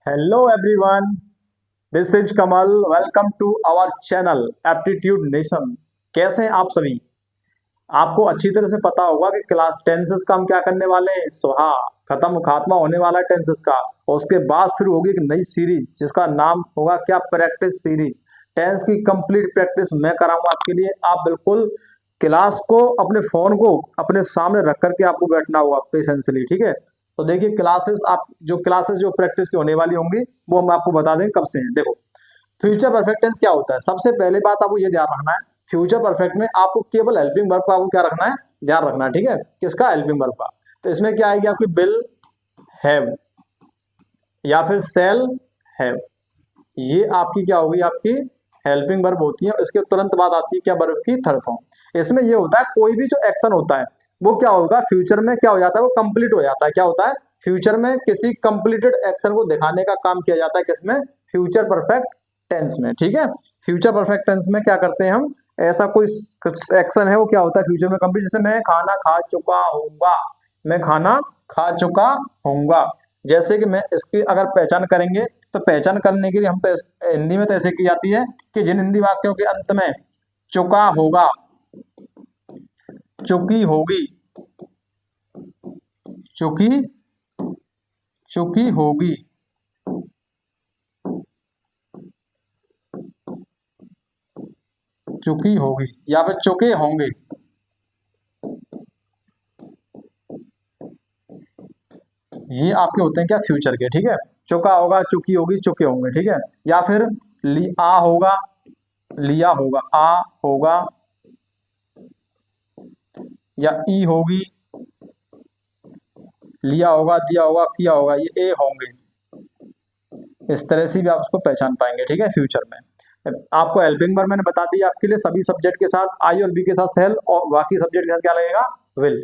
Hello everyone, this is Kamal. Welcome to our channel aptitude nation. कैसे हैं आप सभी? आपको अच्छी तरह से पता होगा कि क्लास टेंसेस का हम क्या करने वाले हैं। सो हाँ, खात्मा होने वाला है टेंसेस का, और उसके बाद शुरू होगी एक नई सीरीज जिसका नाम होगा क्या, प्रैक्टिस सीरीज। टेंस की कंप्लीट प्रैक्टिस मैं कराऊंगा आपके लिए। आप बिल्कुल क्लास को, अपने फोन को अपने सामने रख करके आपको बैठना होगा पेशेंसली, ठीक है। तो देखिए क्लासेस जो प्रैक्टिस की होने वाली होंगी वो हम आपको बता दें कब से हैं। देखो, फ्यूचर परफेक्ट टेंस क्या होता है। सबसे पहले बात आपको ये ध्यान रखना है, फ्यूचर परफेक्ट में आपको केवल हेल्पिंग वर्ब का आपको क्या रखना है, ध्यान रखना है, ठीक है। किसका? हेल्पिंग वर्ब का। तो इसमें क्या आएगी आपकी, विल हैव या फिर सेल हैव। ये आपकी क्या होगी, आपकी हेल्पिंग वर्ब होती है। इसके तुरंत बाद आती है क्या, वर्ब की थर्ड फॉर्म। इसमें ये होता है कोई भी जो एक्शन होता है वो क्या होगा, फ्यूचर में क्या हो जाता है, वो कंप्लीट हो जाता है। क्या होता है, फ्यूचर में किसी कंप्लीटेड एक्शन को दिखाने का काम किया जाता है किसमें, फ्यूचर परफेक्ट टेंस में, ठीक है। फ्यूचर परफेक्ट टेंस में क्या करते हैं हम, ऐसा कोई एक्शन है वो क्या होता है फ्यूचर में कंप्लीट। जैसे मैं खाना खा चुका हूंगा, मैं खाना खा चुका हूंगा। जैसे कि मैं इसकी अगर पहचान करेंगे तो पहचान करने के लिए हम तो हिंदी में तो ऐसे की जाती है कि जिन हिंदी वाक्यों के अंत में चुका होगा, चुकी होगी, चुकी चुकी होगी, चुकी होगी या फिर चुके होंगे, ये आपके होते हैं क्या, फ्यूचर के, ठीक है। चुका होगा, चुकी होगी, चुके होंगे, ठीक है। या फिर आ होगा, लिया होगा, आ होगा, या ई होगी, लिया होगा, दिया होगा, किया होगा, ये ए होंगे। इस तरह से भी आप उसको पहचान पाएंगे, ठीक है, फ्यूचर में। आपको हेल्पिंग वर्ब मैंने बता दी आपके लिए, सभी सब्जेक्ट के साथ आई और बी के साथ सेल, और बाकी सब्जेक्ट के साथ क्या लगेगा, विल।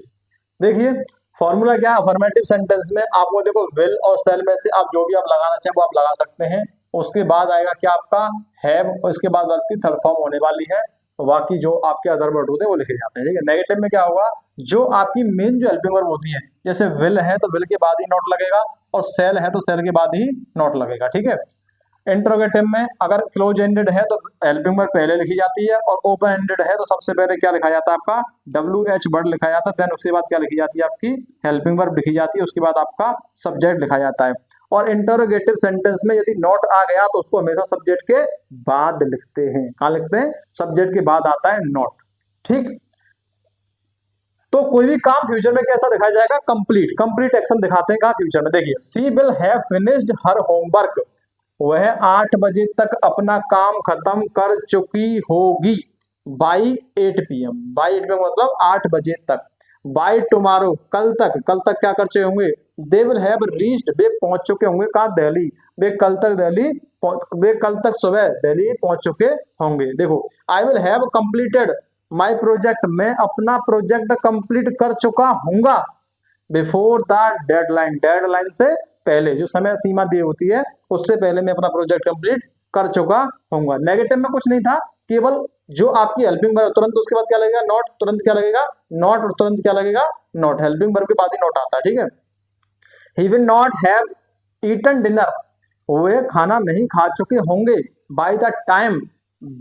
देखिए फॉर्मूला क्या है अफर्मेटिव सेंटेंस में, आपको देखो विल और सेल में से आप जो भी आप लगाना चाहें वो आप लगा सकते हैं। उसके बाद आएगा क्या आपका हैव, और इसके बाद आपकी थर्ड फॉर्म होने वाली है। तो बाकी जो आपके अदर वर्ड होते हैं वो लिखे जाते हैं, ठीक है। नेगेटिव में क्या होगा, जो आपकी मेन जो हेल्पिंग वर्ब होती है, जैसे विल है तो विल के बाद ही नॉट लगेगा, और सेल है तो सेल के बाद ही नॉट लगेगा, ठीक है। इंट्रोगेटिव में अगर क्लोज एंडेड है तो हेल्पिंग वर्ब पहले लिखी जाती है, और ओपन एंडेड है तो सबसे पहले क्या लिखा जाता है आपका, डब्ल्यू एच वर्ड लिखा जाता है। देन उसके बाद क्या लिखी जाती है, आपकी हेल्पिंग वर्ब लिखी जाती है। उसके बाद आपका सब्जेक्ट लिखा जाता है। और इंटरोगेटिव सेंटेंस में यदि नॉट आ गया तो उसको हमेशा सब्जेक्ट के बाद लिखते हैं। कहाँ लिखते हैं, सब्जेक्ट के बाद आता है नॉट, ठीक। तो कोई भी काम फ्यूचर में कैसा दिखाया जाएगा, कंप्लीट कंप्लीट एक्शन दिखाते हैं कहा फ्यूचर में। देखिए, she will have finished her homework, वह 8 बजे तक अपना काम खत्म कर चुकी होगी। बाई 8 PM, बाई 8 PM मतलब 8 बजे तक। बाई टुमारो, कल तक, कल तक क्या कर चुके होंगे, दे विल हैव रीच्ड, वे पहुंच चुके होंगे कहा, दिल्ली। वे कल तक दिल्ली, वे कल तक सुबह दिल्ली पहुंच चुके होंगे। देखो, I will have completed my project, मैं अपना प्रोजेक्ट कंप्लीट कर चुका हूंगा बिफोर द डेडलाइन, डेडलाइन से पहले, जो समय सीमा दी होती है उससे पहले मैं अपना प्रोजेक्ट कंप्लीट कर चुका हूंगा। नेगेटिव में कुछ नहीं था, केवल जो आपकी हेल्पिंग वर्ब तुरंत उसके बाद क्या लगेगा, नॉट, तुरंत क्या लगेगा, नॉट, और तुरंत क्या लगेगा, नॉट। हेल्पिंग वर्ब के बाद ही नॉट आता है, ठीक है। He will not have eaten dinner, वे खाना नहीं खा चुके होंगे by the time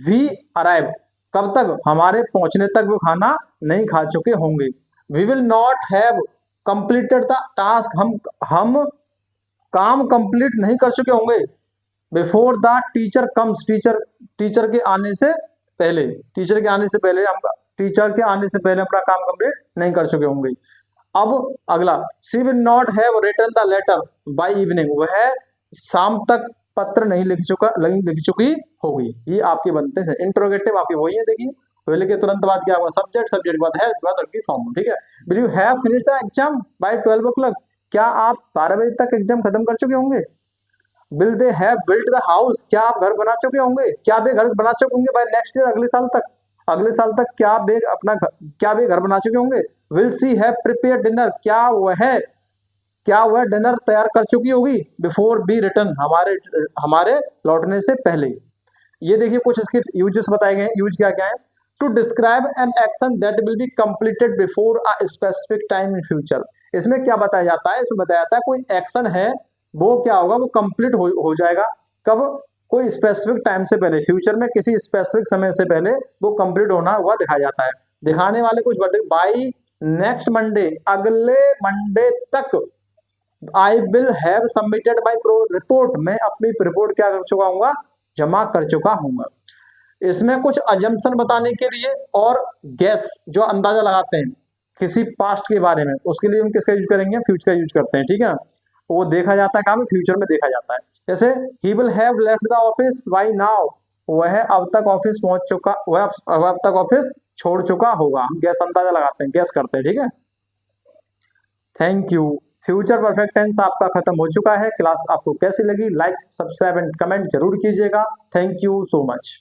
we arrive, कब तक, हमारे पहुंचने तक वो खाना नहीं खा चुके होंगे। We will not have completed the task, हम काम कंप्लीट नहीं कर चुके होंगे before the teacher comes, teacher के आने से पहले, टीचर के आने से पहले हम, टीचर के आने से पहले अपना काम कंप्लीट नहीं कर चुके होंगे। अब अगला, she will not have written the letter by evening, वह शाम तक पत्र नहीं लिख चुकी होगी। ये आपके बनते हैं इंट्रोगेटिव, आपके वही है। देखिए, विल के तुरंत बाद क्या होगा, सब्जेक्ट, सब्जेक्ट के बाद है, बाद की फॉर्म, ठीक है। Will you have finish the exam by 12 o'clock, क्या आप 12 बजे तक एग्जाम खत्म कर चुके होंगे। Will they have built the house, क्या आप घर बना चुके होंगे, क्या वे घर बना चुके होंगे बाय नेक्स्ट ईयर, अगले साल तक, अगले साल तक क्या वे घर बना चुके होंगे। Will see have prepare dinner, क्या वह डिनर तैयार कर चुकी होगी बिफोर बी रिटर्न, हमारे लौटने से पहले। ये देखिए कुछ इसके यूजेस बताए गए हैं। यूज क्या क्या है, to describe an action that will be completed before a specific time in future. इसमें क्या बताया जाता है, इसमें बताया जाता है कोई एक्शन है वो क्या होगा, वो कंप्लीट हो जाएगा। कब? कोई स्पेसिफिक टाइम से पहले, फ्यूचर में किसी स्पेसिफिक समय से पहले वो कंप्लीट होना हुआ दिखाया जाता है। दिखाने वाले कुछ वर्ड, बाई नेक्स्ट मंडे, अगले मंडे तक, I will have submitted my report, मैं अपनी रिपोर्ट क्या कर चुका हूँ, जमा कर चुका हूँ। इसमें कुछ अजम्पशन बताने के लिए और गैस, जो अंदाजा लगाते हैं किसी पास्ट के बारे में, उसके लिए हम किसका यूज करेंगे, फ्यूचर का यूज करते हैं, ठीक है। वो देखा जाता है कहाँ में, फ्यूचर में देखा जाता है। जैसे ही will have left the office by now, वह अब तक ऑफिस पहुंच चुका, वह अब तक ऑफिस छोड़ चुका होगा। हम गैस अंदाजा लगाते हैं, गैस करते हैं, ठीक है। Thank you. Future perfect tense आपका खत्म हो चुका है। क्लास आपको कैसी लगी? लाइक, सब्सक्राइब एंड कमेंट जरूर कीजिएगा। Thank you so much.